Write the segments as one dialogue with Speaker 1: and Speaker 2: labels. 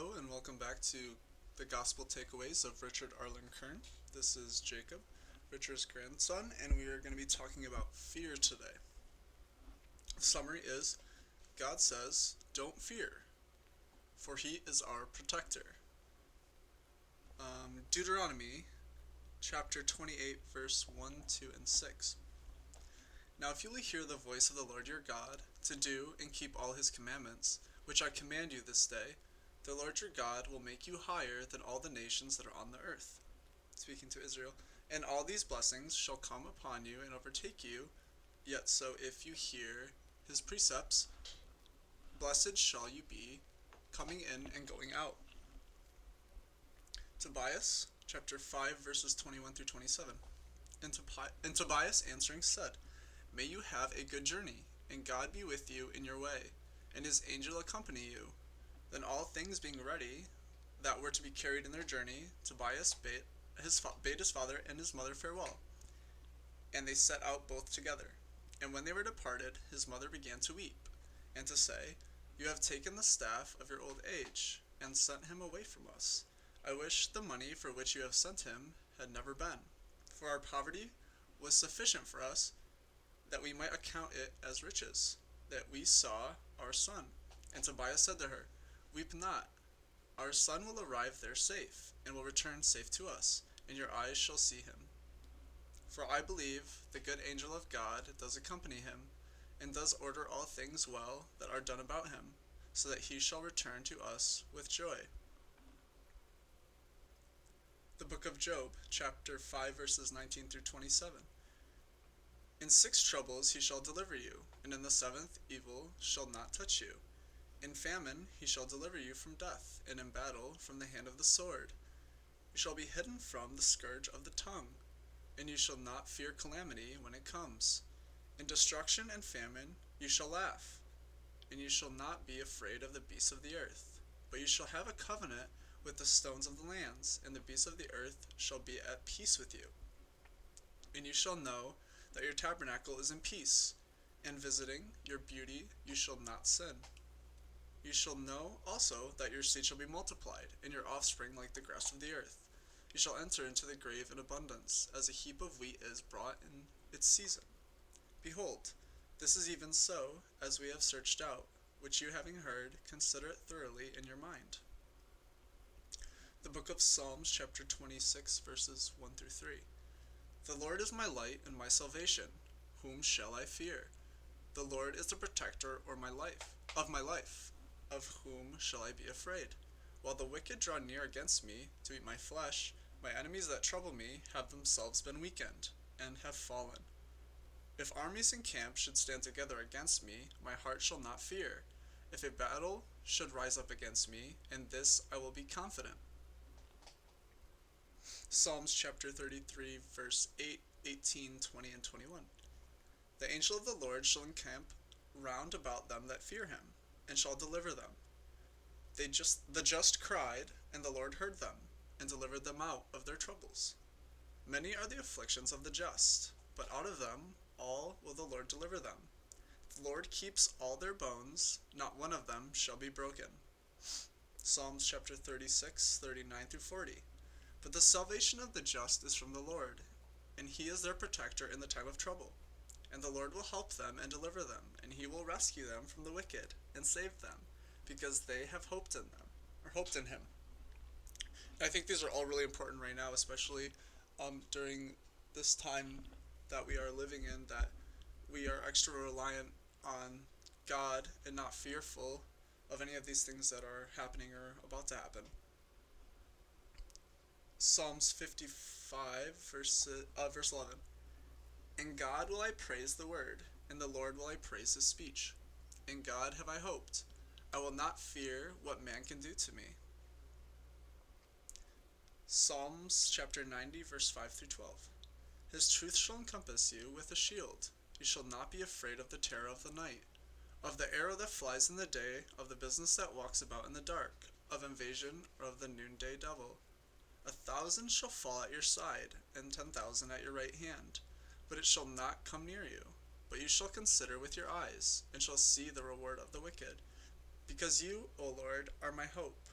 Speaker 1: Hello and welcome back to the Gospel Takeaways of Richard Arlen Kern. This is Jacob, Richard's grandson, and we are going to be talking about fear today. The summary is God says, "Don't fear, for He is our protector." Deuteronomy chapter 28, verse 1, 2, and 6. Now if you will hear the voice of the Lord your God, to do and keep all His commandments, which I command you this day, the Lord your God will make you higher than all the nations that are on the earth. Speaking to Israel. And all these blessings shall come upon you and overtake you. Yet so if you hear his precepts, blessed shall you be, coming in and going out. Tobias chapter 5 verses 21 through 27. And Tobias answering said, May you have a good journey, and God be with you in your way, and his angel accompany you. Then all things being ready that were to be carried in their journey, Tobias bade his father and his mother farewell. And they set out both together. And when they were departed, his mother began to weep, and to say, You have taken the staff of your old age, and sent him away from us. I wish the money for which you have sent him had never been, for our poverty was sufficient for us, that we might account it as riches, that we saw our son. And Tobias said to her, Weep not, our son will arrive there safe, and will return safe to us, and your eyes shall see him. For I believe the good angel of God does accompany him, and does order all things well that are done about him, so that he shall return to us with joy. The book of Job, chapter 5, verses 19 through 27. In 6 troubles he shall deliver you, and in the 7th evil shall not touch you. In famine he shall deliver you from death, and in battle from the hand of the sword. You shall be hidden from the scourge of the tongue, and you shall not fear calamity when it comes. In destruction and famine you shall laugh, and you shall not be afraid of the beasts of the earth. But you shall have a covenant with the stones of the lands, and the beasts of the earth shall be at peace with you. And you shall know that your tabernacle is in peace, and visiting your beauty you shall not sin. You shall know also that your seed shall be multiplied, and your offspring like the grass of the earth. You shall enter into the grave in abundance, as a heap of wheat is brought in its season. Behold, this is even so, as we have searched out, which you having heard, consider it thoroughly in your mind. The book of Psalms, chapter 26, verses 1 through 3. The Lord is my light and my salvation. Whom shall I fear? The Lord is the protector of my life. Of whom shall I be afraid? While the wicked draw near against me to eat my flesh, my enemies that trouble me have themselves been weakened, and have fallen. If armies and camps should stand together against me, my heart shall not fear. If a battle should rise up against me, in this I will be confident. Psalms chapter 33, verse 8, 18, 20, and 21. The angel of the Lord shall encamp round about them that fear him, and shall deliver them. The just cried, and the Lord heard them, and delivered them out of their troubles. Many are the afflictions of the just, but out of them all will the Lord deliver them. The Lord keeps all their bones, not one of them shall be broken. Psalms chapter 36, 39 through 40. But the salvation of the just is from the Lord, and he is their protector in the time of trouble. And the Lord will help them and deliver them, and he will rescue them from the wicked and save them, because they have hoped in him. I think these are all really important right now, especially during this time that we are living in, that we are extra reliant on God and not fearful of any of these things that are happening or about to happen. Psalms 55, verse 11. In God will I praise the word, in the Lord will I praise his speech. In God have I hoped. I will not fear what man can do to me. Psalms chapter 90, verse 5 through 12. His truth shall encompass you with a shield. You shall not be afraid of the terror of the night, of the arrow that flies in the day, of the business that walks about in the dark, of invasion, or of the noonday devil. 1,000 shall fall at your side, and 10,000 at your right hand, but it shall not come near you. But you shall consider with your eyes, and shall see the reward of the wicked. Because you, O Lord, are my hope.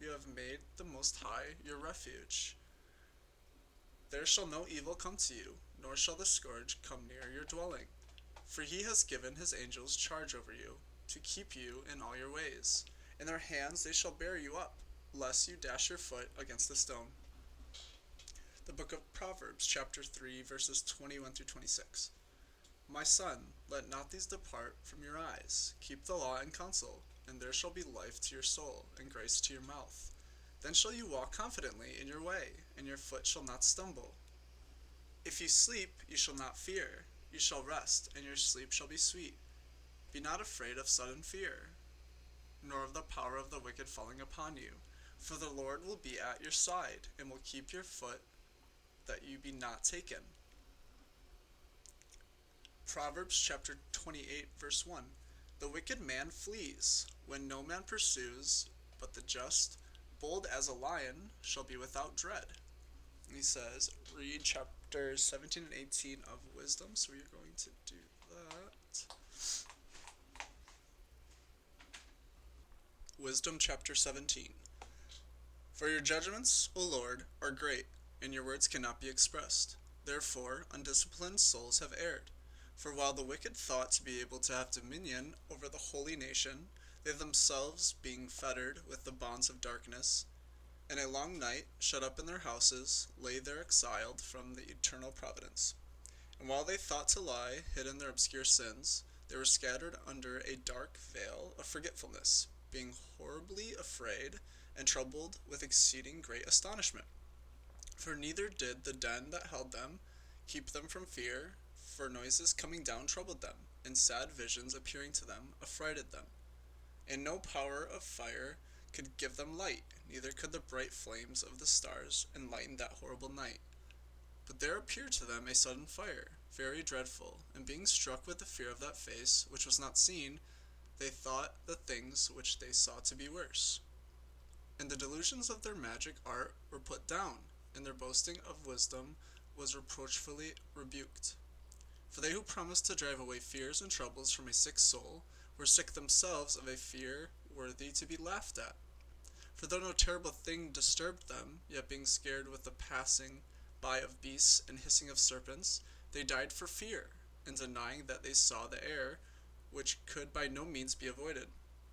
Speaker 1: You have made the Most High your refuge. There shall no evil come to you, nor shall the scourge come near your dwelling. For he has given his angels charge over you, to keep you in all your ways. In their hands they shall bear you up, lest you dash your foot against a stone. The book of Proverbs, chapter 3, verses 21 through 26. My son, let not these depart from your eyes. Keep the law and counsel, and there shall be life to your soul, and grace to your mouth. Then shall you walk confidently in your way, and your foot shall not stumble. If you sleep, you shall not fear. You shall rest, and your sleep shall be sweet. Be not afraid of sudden fear, nor of the power of the wicked falling upon you. For the Lord will be at your side, and will keep your foot, that you be not taken. Proverbs chapter 28, verse 1. The wicked man flees, when no man pursues, but the just, bold as a lion, shall be without dread. And he says, read chapters 17 and 18 of Wisdom, so we are going to do that. Wisdom chapter 17. For your judgments, O Lord, are great, and your words cannot be expressed. Therefore, undisciplined souls have erred. For while the wicked thought to be able to have dominion over the holy nation, they themselves being fettered with the bonds of darkness, in a long night, shut up in their houses, lay there exiled from the eternal providence. And while they thought to lie, hid in their obscure sins, they were scattered under a dark veil of forgetfulness, being horribly afraid, and troubled with exceeding great astonishment. For neither did the den that held them keep them from fear, for noises coming down troubled them, and sad visions appearing to them affrighted them. And no power of fire could give them light, neither could the bright flames of the stars enlighten that horrible night. But there appeared to them a sudden fire, very dreadful, and being struck with the fear of that face, which was not seen, they thought the things which they saw to be worse. And the delusions of their magic art were put down, and their boasting of wisdom was reproachfully rebuked. For they who promised to drive away fears and troubles from a sick soul were sick themselves of a fear worthy to be laughed at. For though no terrible thing disturbed them, yet being scared with the passing by of beasts and hissing of serpents, they died for fear, and denying that they saw the air, which could by no means be avoided.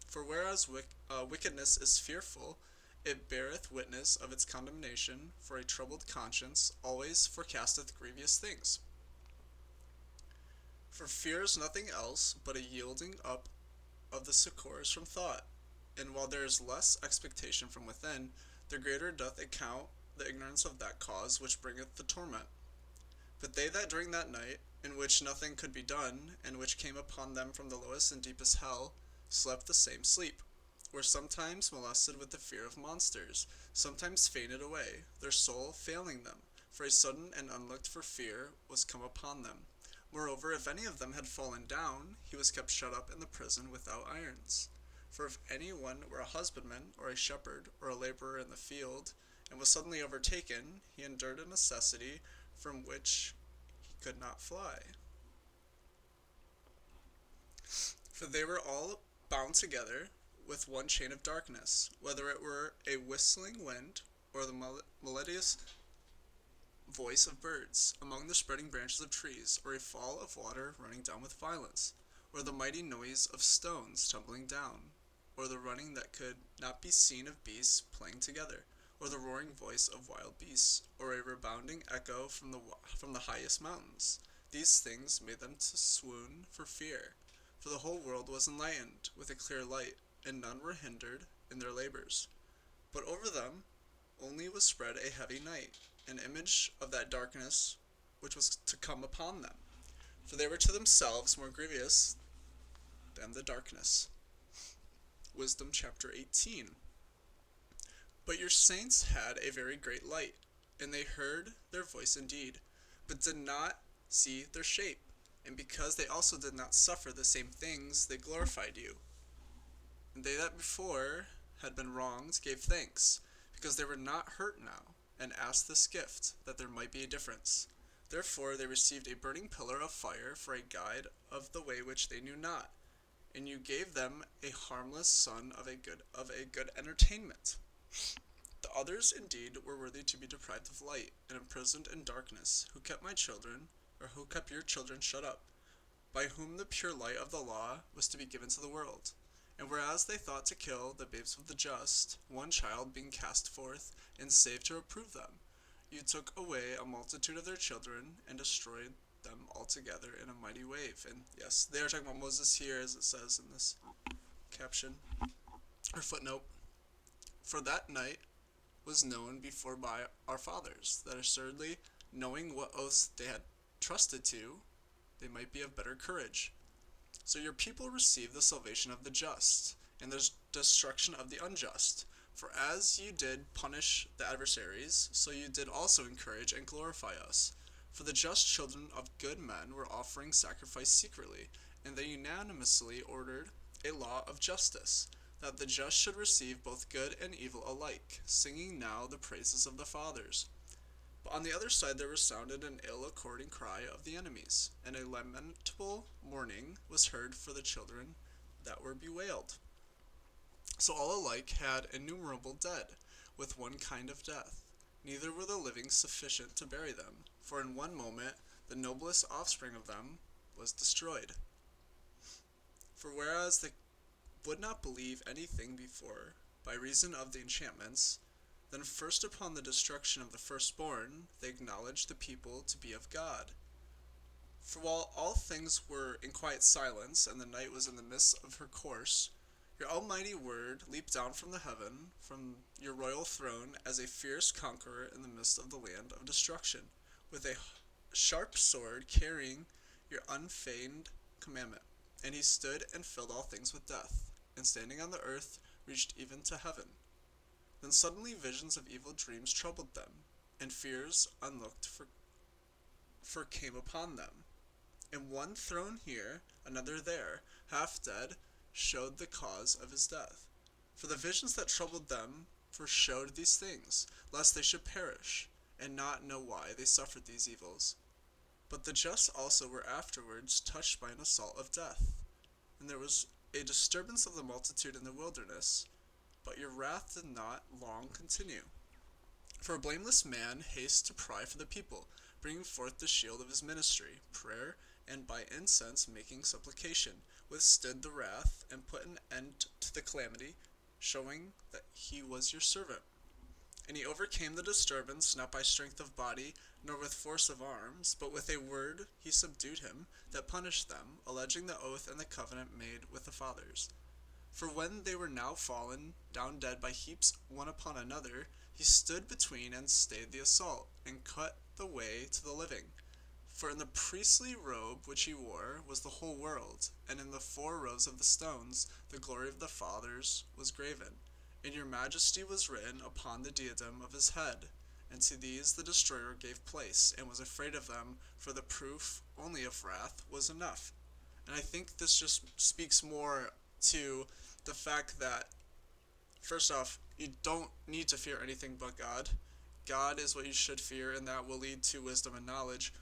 Speaker 1: For whereas wickedness is fearful, it beareth witness of its condemnation, for a troubled conscience always forecasteth grievous things. For fear is nothing else but a yielding up of the succours from thought, and while there is less expectation from within, the greater doth account the ignorance of that cause which bringeth the torment. But they that during that night, in which nothing could be done, and which came upon them from the lowest and deepest hell, slept the same sleep, were sometimes molested with the fear of monsters, sometimes fainted away, their soul failing them, for a sudden and unlooked for fear was come upon them. Moreover, if any of them had fallen down, he was kept shut up in the prison without irons. For if any one were a husbandman, or a shepherd, or a laborer in the field, and was suddenly overtaken, he endured a necessity from which he could not fly. For they were all bound together with one chain of darkness, whether it were a whistling wind, or the melodious voice of birds among the spreading branches of trees, or a fall of water running down with violence, or the mighty noise of stones tumbling down, or the running that could not be seen of beasts playing together, or the roaring voice of wild beasts, or a rebounding echo from the highest mountains. These things made them to swoon for fear, for the whole world was enlightened with a clear light, and none were hindered in their labors. But over them only was spread a heavy night, an image of that darkness which was to come upon them, for they were to themselves more grievous than the darkness. Wisdom chapter 18. But your saints had a very great light, and they heard their voice indeed, but did not see their shape, and because they also did not suffer the same things, they glorified you. And they that before had been wronged gave thanks, because they were not hurt now, and asked this gift, that there might be a difference. Therefore they received a burning pillar of fire for a guide of the way which they knew not, and you gave them a harmless son of a good entertainment. The others indeed were worthy to be deprived of light and imprisoned in darkness, who kept my children, or who kept your children shut up, by whom the pure light of the law was to be given to the world. And whereas they thought to kill the babes of the just, one child being cast forth, and saved to reprove them, you took away a multitude of their children, and destroyed them altogether in a mighty wave. And yes, they are talking about Moses here, as it says in this caption, or footnote. For that night was known before by our fathers, that assuredly, knowing what oaths they had trusted to, they might be of better courage. So your people receive the salvation of the just, and the destruction of the unjust. For as you did punish the adversaries, so you did also encourage and glorify us. For the just children of good men were offering sacrifice secretly, and they unanimously ordered a law of justice, that the just should receive both good and evil alike, singing now the praises of the fathers. But on the other side there resounded an ill-according cry of the enemies, and a lamentable mourning was heard for the children that were bewailed. So all alike had innumerable dead, with one kind of death. Neither were the living sufficient to bury them, for in one moment the noblest offspring of them was destroyed. For whereas they would not believe anything before, by reason of the enchantments, then first upon the destruction of the firstborn, they acknowledged the people to be of God. For while all things were in quiet silence, and the night was in the midst of her course, your almighty word leaped down from the heaven, from your royal throne, as a fierce conqueror in the midst of the land of destruction, with a sharp sword carrying your unfeigned commandment. And he stood and filled all things with death, and standing on the earth, reached even to heaven. Then suddenly visions of evil dreams troubled them, and fears unlooked for came upon them. And one thrown here, another there, half dead, showed the cause of his death. For the visions that troubled them foreshowed these things, lest they should perish, and not know why they suffered these evils. But the just also were afterwards touched by an assault of death, and there was a disturbance of the multitude in the wilderness. But your wrath did not long continue. For a blameless man hastes to pry for the people, bringing forth the shield of his ministry, prayer, and by incense making supplication, withstood the wrath, and put an end to the calamity, showing that he was your servant. And he overcame the disturbance, not by strength of body, nor with force of arms, but with a word he subdued him that punished them, alleging the oath and the covenant made with the fathers. For when they were now fallen down dead by heaps one upon another, he stood between and stayed the assault, and cut the way to the living. For in the priestly robe which he wore was the whole world, and in the 4 rows of the stones the glory of the fathers was graven, and your majesty was written upon the diadem of his head. And to these the destroyer gave place, and was afraid of them, for the proof only of wrath was enough. And I think this just speaks more to the fact that, first off, you don't need to fear anything but God. God is what you should fear, and that will lead to wisdom and knowledge.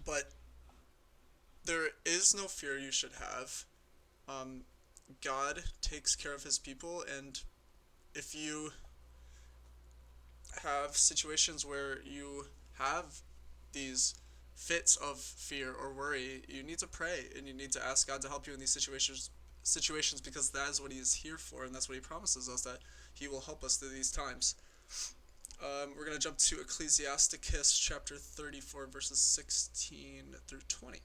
Speaker 1: But there is no fear you should have. God takes care of his people, and if you have situations where you have these fits of fear or worry, you need to pray, and you need to ask God to help you in these situations, because that is what he is here for, and that's what he promises us, that he will help us through these times. We're going to jump to Ecclesiasticus chapter 34, verses 16 through 20.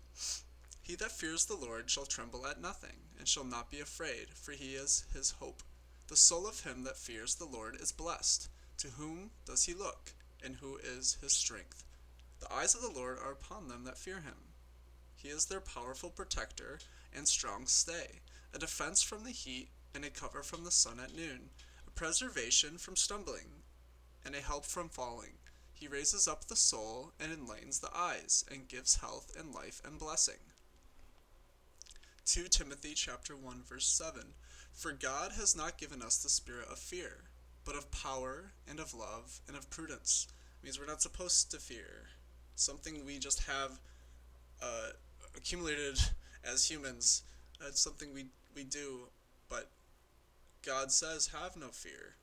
Speaker 1: He that fears the Lord shall tremble at nothing, and shall not be afraid, for he is his hope. The soul of him that fears the Lord is blessed. To whom does he look, and who is his strength? The eyes of the Lord are upon them that fear him. He is their powerful protector and strong stay, a defense from the heat, and a cover from the sun at noon, a preservation from stumbling, and a help from falling. He raises up the soul, and enlightens the eyes, and gives health and life and blessing. 2 Timothy chapter 1, verse 7. For God has not given us the spirit of fear, but of power, and of love, and of prudence. It means we're not supposed to fear something we just have accumulated as humans. It's something we do, but God says, have no fear.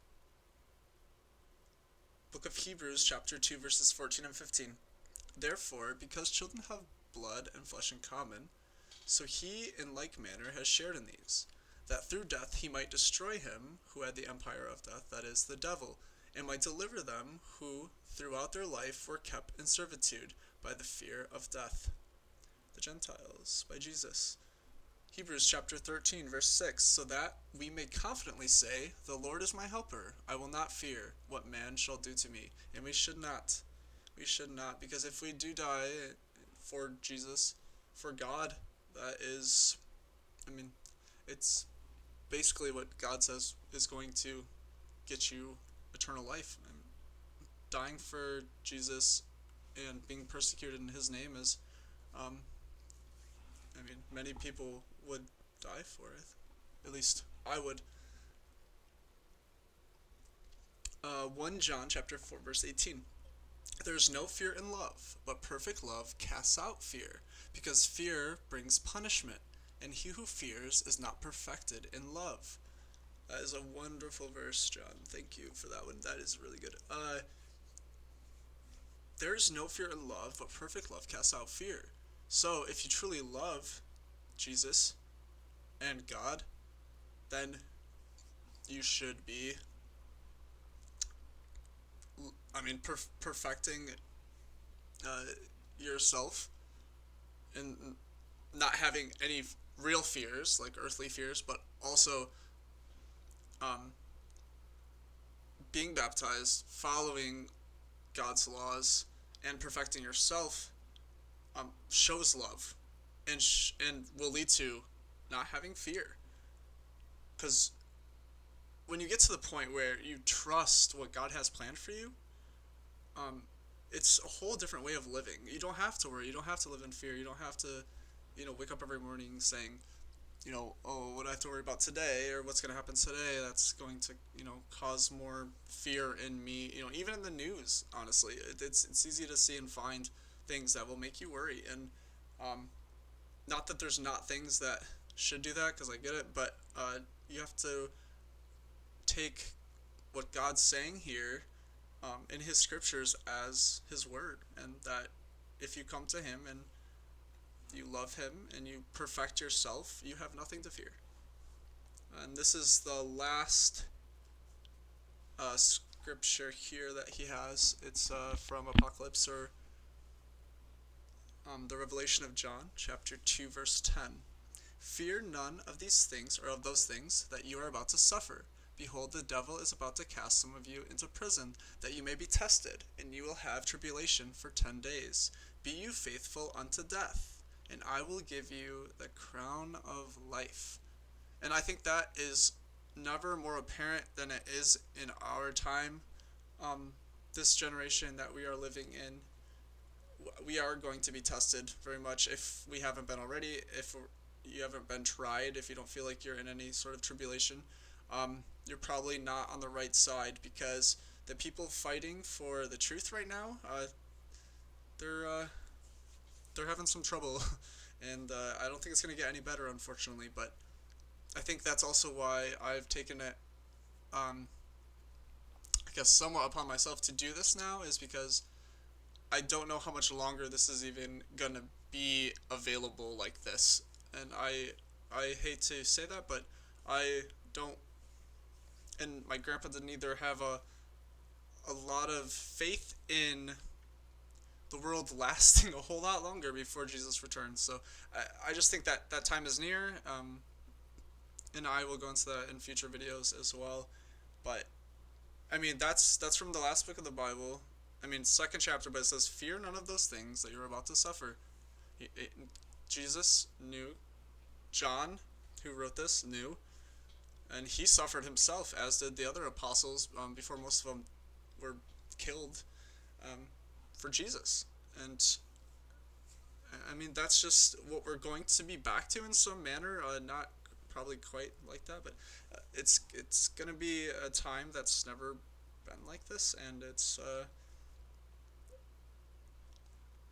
Speaker 1: Book of Hebrews, chapter 2, verses 14 and 15. Therefore, because children have blood and flesh in common, so he in like manner has shared in these, that through death he might destroy him who had the empire of death, that is, the devil, and might deliver them who throughout their life were kept in servitude by the fear of death. The Gentiles, by Jesus. Hebrews chapter 13, verse 6, so that we may confidently say, the Lord is my helper, I will not fear what man shall do to me. And we should not. We should not, because if we do die for Jesus, for God, that is, it's basically what God says is going to get you eternal life. And dying for Jesus and being persecuted in his name is, many people would die for it. At least I would. 1 John chapter 4, verse 18. There is no fear in love, but perfect love casts out fear, because fear brings punishment, and he who fears is not perfected in love. That is a wonderful verse, John. Thank you for that one. That is really good. There is no fear in love, but perfect love casts out fear. So, if you truly love Jesus and God, then you should be, perfecting yourself and not having any real fears, like earthly fears, but also being baptized, following God's laws, and perfecting yourself shows love and will lead to not having fear. Because when you get to the point where you trust what God has planned for you, it's a whole different way of living. You don't have to worry. You don't have to live in fear. You don't have to, wake up every morning saying, oh, what do I have to worry about today, or what's going to happen today that's going to, cause more fear in me. Even in the news, honestly, it's easy to see and find things that will make you worry. And not that there's not things that should do that, because I get it, but you have to take what God's saying here in his scriptures as his word, and that if you come to him and you love him and you perfect yourself, you have nothing to fear. And this is the last scripture here that he has. It's from Apocalypse, or the Revelation of John, chapter 2, verse 10. Fear none of these things, or of those things that you are about to suffer. Behold, the devil is about to cast some of you into prison, that you may be tested, and you will have tribulation for 10 days. Be you faithful unto death, and I will give you the crown of life. And I think that is never more apparent than it is in our time. This generation that we are living in, we are going to be tested very much, if we haven't been already, if you haven't been tried, if you don't feel like you're in any sort of tribulation. You're probably not on the right side, because the people fighting for the truth right now, they're having some trouble, and I don't think it's going to get any better, unfortunately. But I think that's also why I've taken it, somewhat upon myself to do this now, is because I don't know how much longer this is even going to be available like this. And I hate to say that, but I don't, and my grandpa didn't either, have a lot of faith in the world lasting a whole lot longer before Jesus returns. So I just think that that time is near, and I will go into that in future videos as well. But that's from the last book of the Bible. Second chapter, but it says, fear none of those things that you're about to suffer. Jesus knew, John, who wrote this, knew, and he suffered himself, as did the other apostles, before most of them were killed, for Jesus. And that's just what we're going to be back to in some manner. Not probably quite like that, but it's going to be a time that's never been like this, and it's a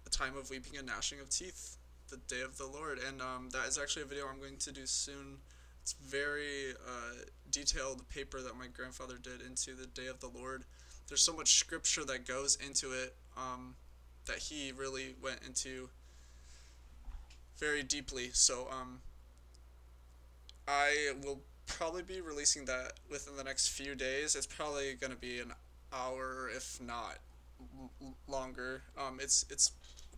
Speaker 1: time of weeping and gnashing of teeth, the day of the Lord. And that is actually a video I'm going to do soon. It's very detailed paper that my grandfather did into the day of the Lord, there's so much scripture that goes into it, that he really went into very deeply. So I will probably be releasing that within the next few days. It's probably going to be an hour, if not longer. It's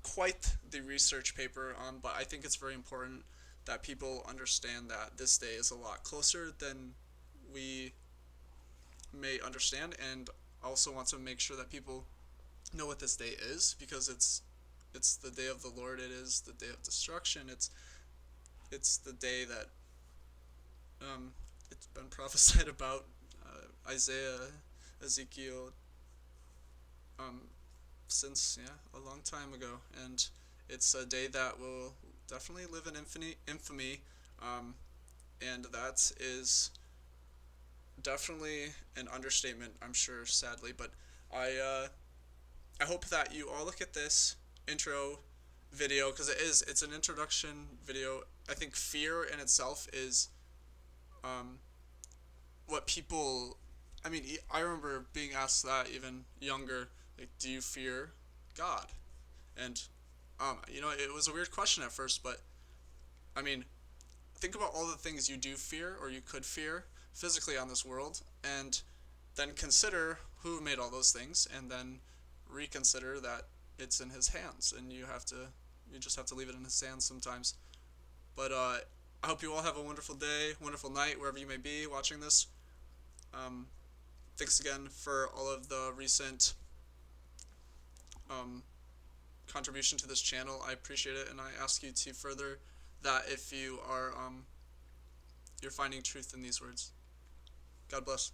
Speaker 1: quite the research paper, but I think it's very important that people understand that this day is a lot closer than we may understand, and also want to make sure that people know what this day is, because it's the day of the Lord. It is the day of destruction. It's the day that it's been prophesied about, Isaiah, Ezekiel, um, since, yeah, a long time ago, and it's a day that will definitely live in infamy, um, and that is definitely an understatement, I'm sure, sadly. But I uh, I hope that you all look at this intro video, because it's an introduction video. I think fear in itself is, um, what people. I mean, I remember being asked that even younger. Like, do you fear God? And it was a weird question at first, but I mean, think about all the things you do fear or you could fear physically on this world, and then consider who made all those things, and then reconsider that it's in His hands, and you just have to leave it in His hands sometimes. But I hope you all have a wonderful day, wonderful night, wherever you may be watching this. Um, Thanks again for all of the recent um, contribution to this channel. I appreciate it, and I ask you to further that if you're finding truth in these words. God bless.